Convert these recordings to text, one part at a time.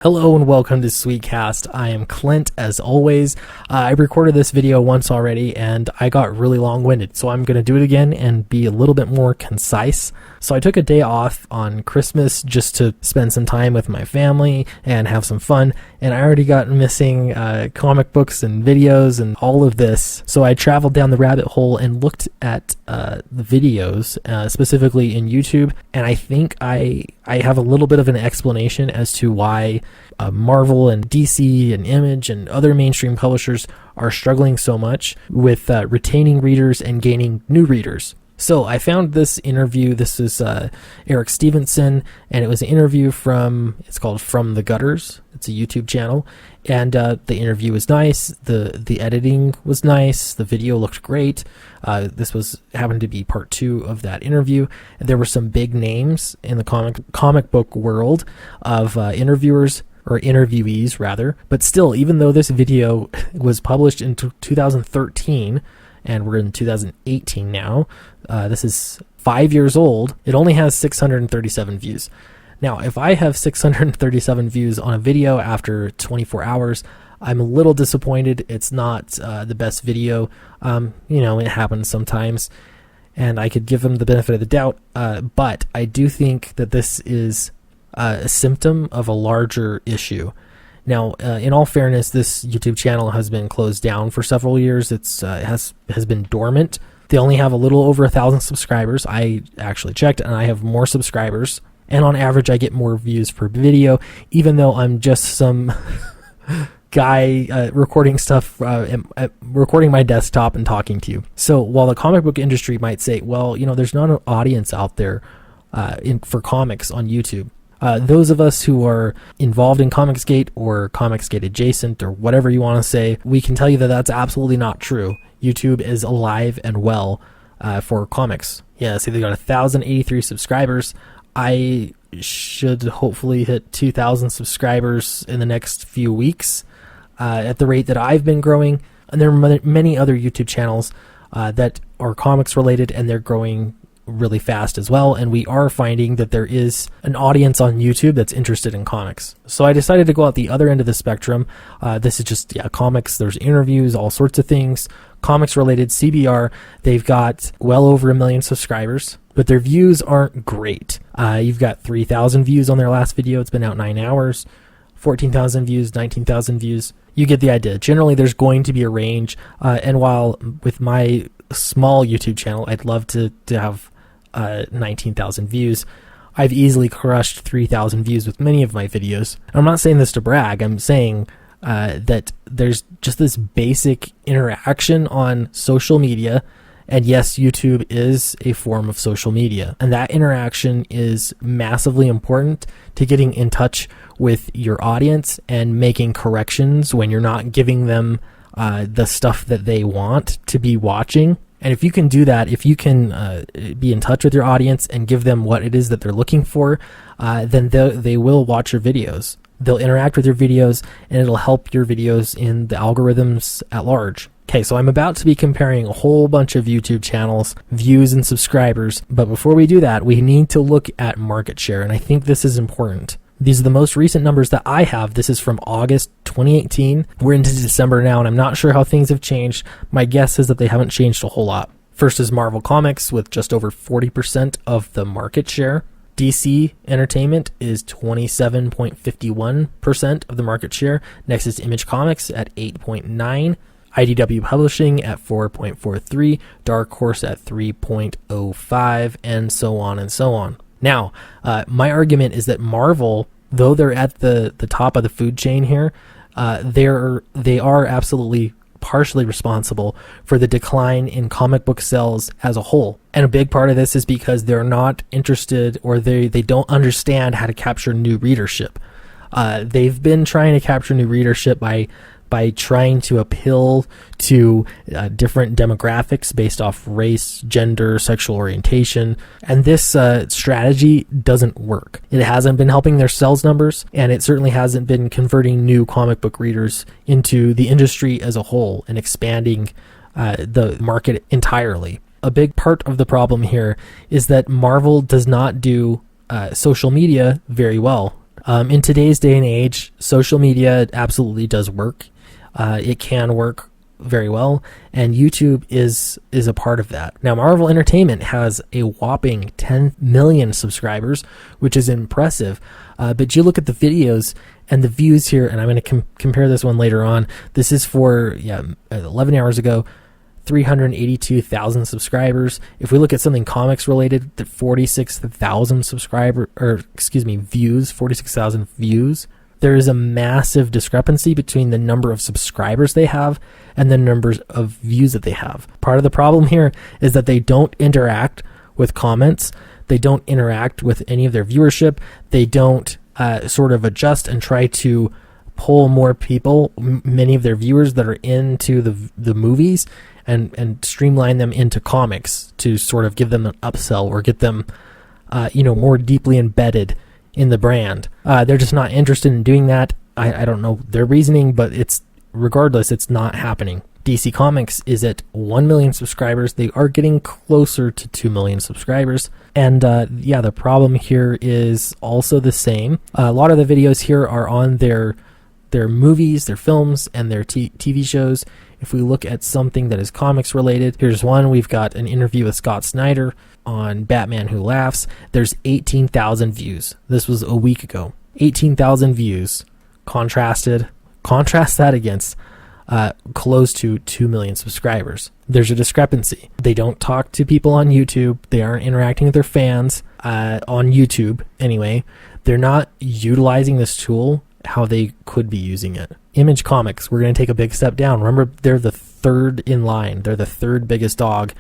Hello and welcome to Sweetcast. I am Clint, as always. I recorded this video once already and I got really long-winded, so I'm going to do it again and be a little bit more concise. So I took a day off on Christmas just to spend some time with my family and have some fun, and I already got missing comic books and videos and all of this. So I traveled down the rabbit hole and looked at the videos, specifically in YouTube, and I think I have a little bit of an explanation as to why Marvel and DC and Image and other mainstream publishers are struggling so much with retaining readers and gaining new readers. So I found this interview. This is Eric Stevenson, and it was an interview it's called From the Gutters. It's a YouTube channel, and the interview was nice. The editing was nice. The video looked great. This happened to be part 2 of that interview. And there were some big names in the comic book world of interviewers, or interviewees rather. But still, even though this video was published in 2013, and we're in 2018 now, this is 5 years old, it only has 637 views. Now, if I have 637 views on a video after 24 hours, I'm a little disappointed. It's not the best video. It happens sometimes, and I could give them the benefit of the doubt, but I do think that this is a symptom of a larger issue. Now, in all fairness, this YouTube channel has been closed down for several years. It has been dormant. They only have a little over 1,000 subscribers. I actually checked, and I have more subscribers. And on average, I get more views per video, even though I'm just some guy recording stuff, recording my desktop and talking to you. So while the comic book industry might say, well, there's not an audience out there for comics on YouTube. Those of us who are involved in Comicsgate or Comicsgate adjacent or whatever you want to say, we can tell you that that's absolutely not true. YouTube is alive and well for comics. Yeah, see, they got 1,083 subscribers. I should hopefully hit 2,000 subscribers in the next few weeks at the rate that I've been growing. And there are many other YouTube channels that are comics related, and they're growing really fast as well, and we are finding that there is an audience on YouTube that's interested in comics. So I decided to go out the other end of the spectrum. This is just comics. There's interviews, all sorts of things, comics related. CBR, they've got well over 1 million subscribers, but their views aren't great. You've got 3,000 views on their last video. It's been out 9 hours. 14,000 views, 19,000 views. You get the idea. Generally, there's going to be a range, and while with my small YouTube channel, I'd love to have 19,000 views, I've easily crushed 3,000 views with many of my videos. I'm not saying this to brag. I'm saying that there's just this basic interaction on social media, and yes, YouTube is a form of social media, and that interaction is massively important to getting in touch with your audience and making corrections when you're not giving them the stuff that they want to be watching. And if you can do that, if you can be in touch with your audience and give them what it is that they're looking for, then they will watch your videos. They'll interact with your videos, and it'll help your videos in the algorithms at large. Okay, so I'm about to be comparing a whole bunch of YouTube channels, views and subscribers, but before we do that, we need to look at market share, and I think this is important. These are the most recent numbers that I have. This is from August 2018. We're into December now, and I'm not sure how things have changed. My guess is that they haven't changed a whole lot. First is Marvel Comics with just over 40% of the market share. DC Entertainment is 27.51% of the market share. Next is Image Comics at 8.9%. IDW Publishing at 4.43%. Dark Horse at 3.05%, and so on and so on. Now, my argument is that Marvel, though they're at the top of the food chain here, they are absolutely partially responsible for the decline in comic book sales as a whole. And a big part of this is because they're not interested, or they don't understand how to capture new readership. They've been trying to capture new readership by trying to appeal to different demographics based off race, gender, sexual orientation. And this strategy doesn't work. It hasn't been helping their sales numbers, and it certainly hasn't been converting new comic book readers into the industry as a whole and expanding the market entirely. A big part of the problem here is that Marvel does not do social media very well. In today's day and age, social media absolutely does work. It can work very well, and YouTube is a part of that. Now, Marvel Entertainment has a whopping 10 million subscribers, which is impressive. But you look at the videos and the views here, and I'm going to compare this one later on. This is for 11 hours ago. 382,000 subscribers. If we look at something comics related, the 46,000 views, 46,000 views. There is a massive discrepancy between the number of subscribers they have and the numbers of views that they have. Part of the problem here is that they don't interact with comments. They don't interact with any of their viewership. They don't sort of adjust and try to pull more people, many of their viewers that are into the movies, and streamline them into comics to sort of give them an upsell or get them more deeply embedded in the brand. They're just not interested in doing that. I don't know their reasoning, but it's not happening. DC Comics is at 1 million subscribers. They are getting closer to 2 million subscribers. And the problem here is also the same. A lot of the videos here are on their movies, their films, and their TV shows. If we look at something that is comics related, here's one. We've got an interview with Scott Snyder on Batman Who Laughs. There's 18,000 views. This was a week ago. 18,000 views. Contrast that against close to 2 million subscribers. There's a discrepancy. They don't talk to people on YouTube. They aren't interacting with their fans on YouTube anyway. They're not utilizing this tool how they could be using it. Image Comics, we're going to take a big step down. Remember, they're the third in line. They're the third biggest dog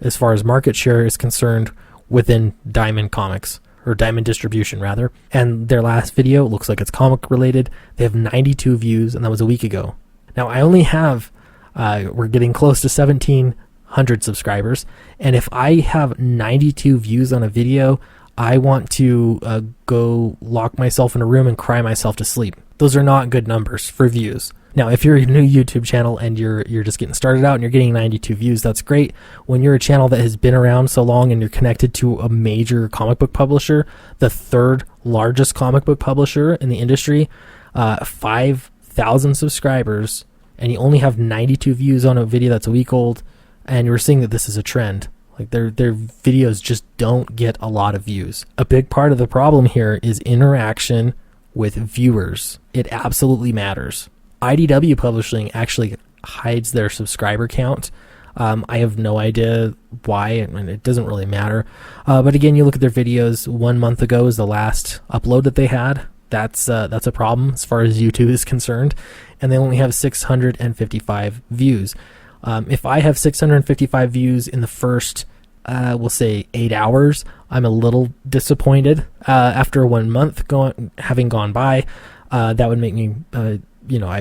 as far as market share is concerned within Diamond Comics, or Diamond Distribution rather. And their last video looks like it's comic related. They have 92 views, and that was a week ago. Now I only have, we're getting close to 1,700 subscribers. And if I have 92 views on a video, I want to go lock myself in a room and cry myself to sleep. Those are not good numbers for views. Now, if you're a new YouTube channel and you're just getting started out and you're getting 92 views, that's great. When you're a channel that has been around so long and you're connected to a major comic book publisher, the third largest comic book publisher in the industry, 5,000 subscribers, and you only have 92 views on a video that's a week old, and you're seeing that this is a trend. Like their videos just don't get a lot of views. A big part of the problem here is interaction with viewers. It absolutely matters. IDW Publishing actually hides their subscriber count. I have no idea why, and it doesn't really matter. But again, you look at their videos. 1 month ago is the last upload that they had. That's a problem as far as YouTube is concerned, and they only have 655 views. If I have 655 views in the first, we'll say 8 hours, I'm a little disappointed. After 1 month having gone by, that would make me, I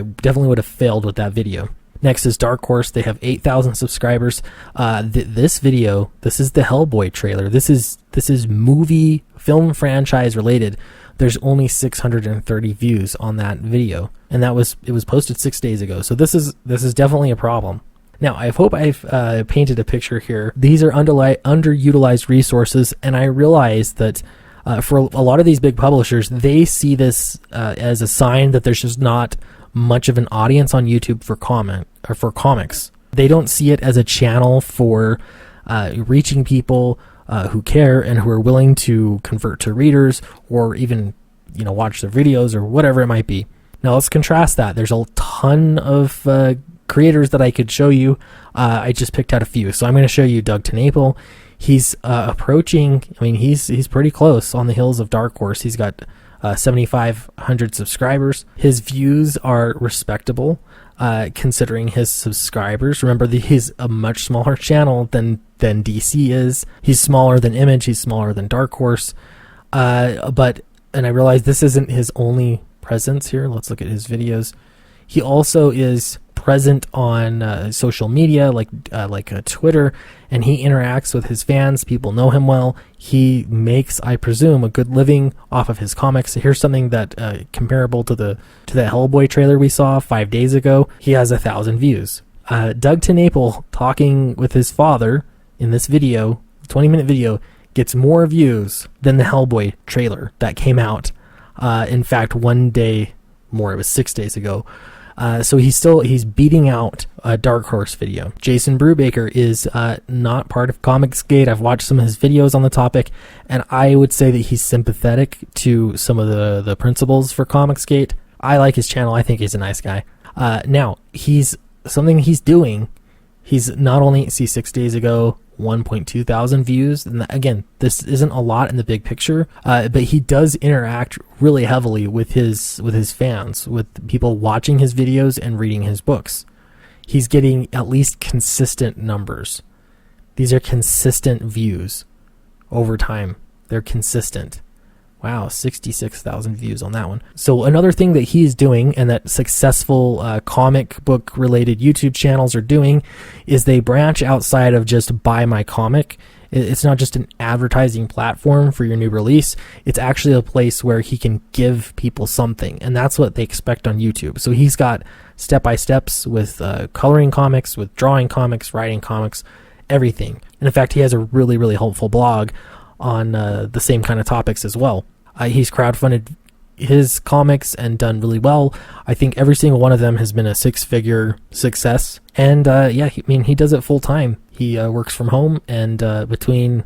definitely would have failed with that video. Next is Dark Horse. They have 8,000 subscribers. This video, this is the Hellboy trailer. This is movie film franchise related. There's only 630 views on that video, and it was posted 6 days ago. So this is definitely a problem. Now, I hope I've painted a picture here. These are underutilized resources, and I realize that for a lot of these big publishers, they see this as a sign that there's just not much of an audience on YouTube for comics. They don't see it as a channel for reaching people who care and who are willing to convert to readers or even watch their videos or whatever it might be. Now let's contrast that. There's a ton of creators that I could show you. I just picked out a few. So I'm going to show you Doug TenNapel. He's approaching, he's pretty close on the heels of Dark Horse. He's got 7,500 subscribers. His views are respectable considering his subscribers. Remember, he's a much smaller channel than DC is. He's smaller than Image. He's smaller than Dark Horse. And I realize this isn't his only presence here. Let's look at his videos. He also is present on social media like Twitter, and he interacts with his fans. People know him well. He makes, I presume, a good living off of his comics. Here's something that comparable to the Hellboy trailer we saw 5 days ago. He has 1,000 views. Doug TenNapel talking with his father in this video, 20-minute video, gets more views than the Hellboy trailer that came out In fact, one day more, it was 6 days ago. So he's beating out a Dark Horse video. Jason Brubaker is not part of Comicsgate. I've watched some of his videos on the topic, and I would say that he's sympathetic to some of the principles for Comicsgate. I like his channel. I think he's a nice guy. Now, something he's doing, he's not only, 6 days ago, 1.2 thousand views. And again, this isn't a lot in the big picture, but he does interact really heavily with his fans, with people watching his videos and reading his books. He's getting at least consistent numbers. These are consistent views over time. They're consistent. Wow, 66,000 views on that one. So another thing that he's doing, and that successful comic book related YouTube channels are doing, is they branch outside of just buy my comic. It's not just an advertising platform for your new release. It's actually a place where he can give people something, and that's what they expect on YouTube. So he's got step-by-steps with coloring comics, with drawing comics, writing comics, everything. And in fact, he has a really, really helpful blog on the same kind of topics as well. He's crowdfunded his comics and done really well. I think every single one of them has been a 6-figure success. And he does it full time. He works from home, and between,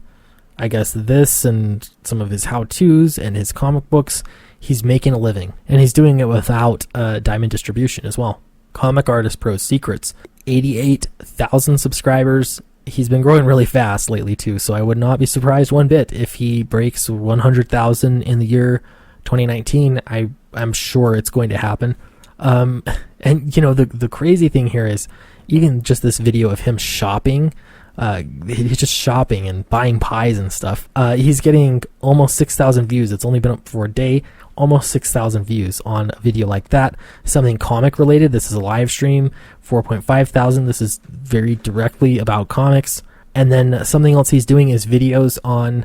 I guess, this and some of his how-tos and his comic books, he's making a living. And he's doing it without Diamond Distribution as well. Comic Artist Pro Secrets, 88,000 subscribers. He's been growing really fast lately too, so I would not be surprised one bit if he breaks 100,000 in the year 2019. I'm sure it's going to happen. And the crazy thing here is, even just this video of him shopping, he's just shopping and buying pies and stuff. He's getting almost 6,000 views. It's only been up for a day. Almost 6,000 views on a video like that. Something comic related. This is a live stream. 4.5 thousand. This is very directly about comics. And then something else he's doing is videos on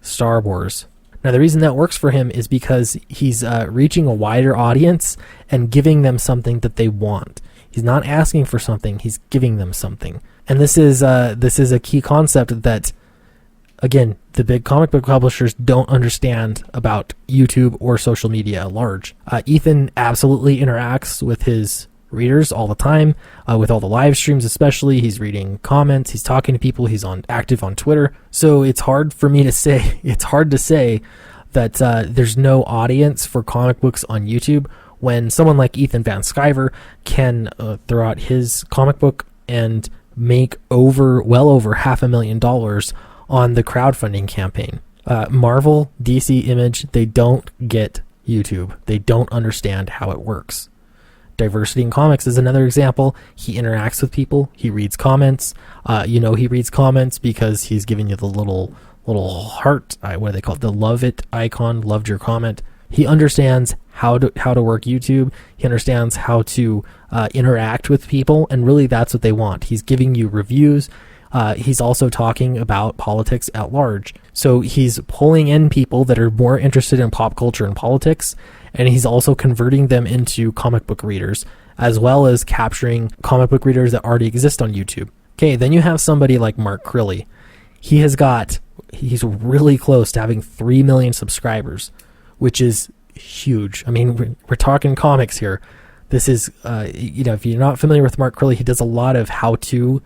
Star Wars. Now, the reason that works for him is because he's reaching a wider audience and giving them something that they want. He's not asking for something. He's giving them something. And this is a key concept that, again, the big comic book publishers don't understand about YouTube or social media at large. Ethan absolutely interacts with his readers all the time, with all the live streams especially. He's reading comments, he's talking to people, he's active on Twitter. So it's hard to say that there's no audience for comic books on YouTube when someone like Ethan Van Sciver can throw out his comic book and make well over $500,000 on the crowdfunding campaign. Marvel, DC, Image, they don't get YouTube. They don't understand how it works. Diversity in Comics is another example. He interacts with people. He reads comments. He reads comments because he's giving you the little heart. What do they call it? The love it icon. Loved your comment. He understands how to work YouTube. He understands how to interact with people, and really that's what they want. He's giving you reviews. He's also talking about politics at large. So he's pulling in people that are more interested in pop culture and politics, and he's also converting them into comic book readers, as well as capturing comic book readers that already exist on YouTube. Okay, then you have somebody like Mark Crilly. He's really close to having 3 million subscribers, which is huge. I mean, we're talking comics here. This is, if you're not familiar with Mark Crilly, he does a lot of how-to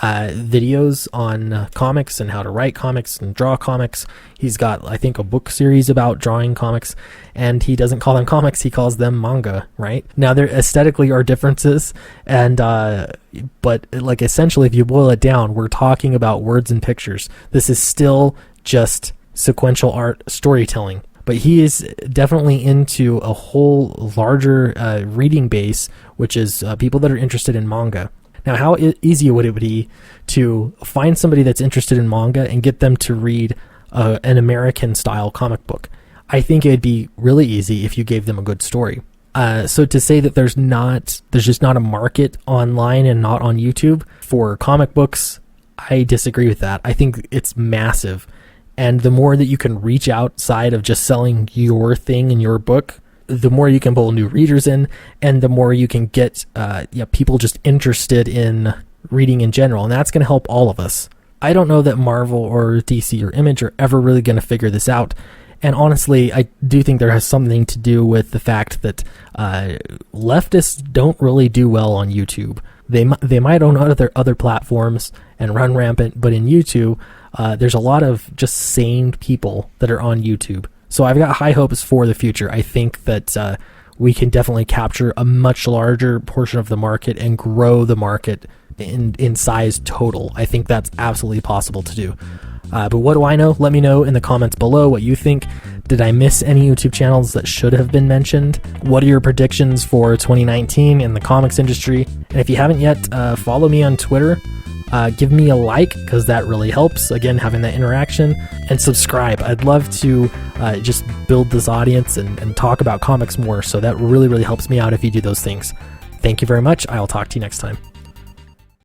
videos on comics and how to write comics and draw comics. He's got, I think, a book series about drawing comics, and he doesn't call them comics, he calls them manga, right? Now, there aesthetically are differences, and but like essentially, if you boil it down, we're talking about words and pictures. This is still just sequential art storytelling. But he is definitely into a whole larger reading base, which is people that are interested in manga. Now, how easy would it be to find somebody that's interested in manga and get them to read an American-style comic book? I think it'd be really easy if you gave them a good story. So to say that there's just not a market online and not on YouTube for comic books, I disagree with that. I think it's massive. And the more that you can reach outside of just selling your thing in your book, the more you can pull new readers in, and the more you can get people just interested in reading in general. And that's going to help all of us. I don't know that Marvel or DC or Image are ever really going to figure this out And honestly, I do think there has something to do with the fact that leftists don't really do well on YouTube. They might own other platforms and run rampant, but in YouTube, there's a lot of just sane people that are on YouTube. So I've got high hopes for the future. I think that we can definitely capture a much larger portion of the market and grow the market in size total. I think that's absolutely possible to do. But what do I know? Let me know in the comments below what you think. Did I miss any YouTube channels that should have been mentioned? What are your predictions for 2019 in the comics industry? And if you haven't yet, follow me on Twitter. Give me a like, because that really helps, again, having that interaction, and subscribe. I'd love to just build this audience and talk about comics more, so that really helps me out if you do those things. Thank you very much. I'll talk to you next time.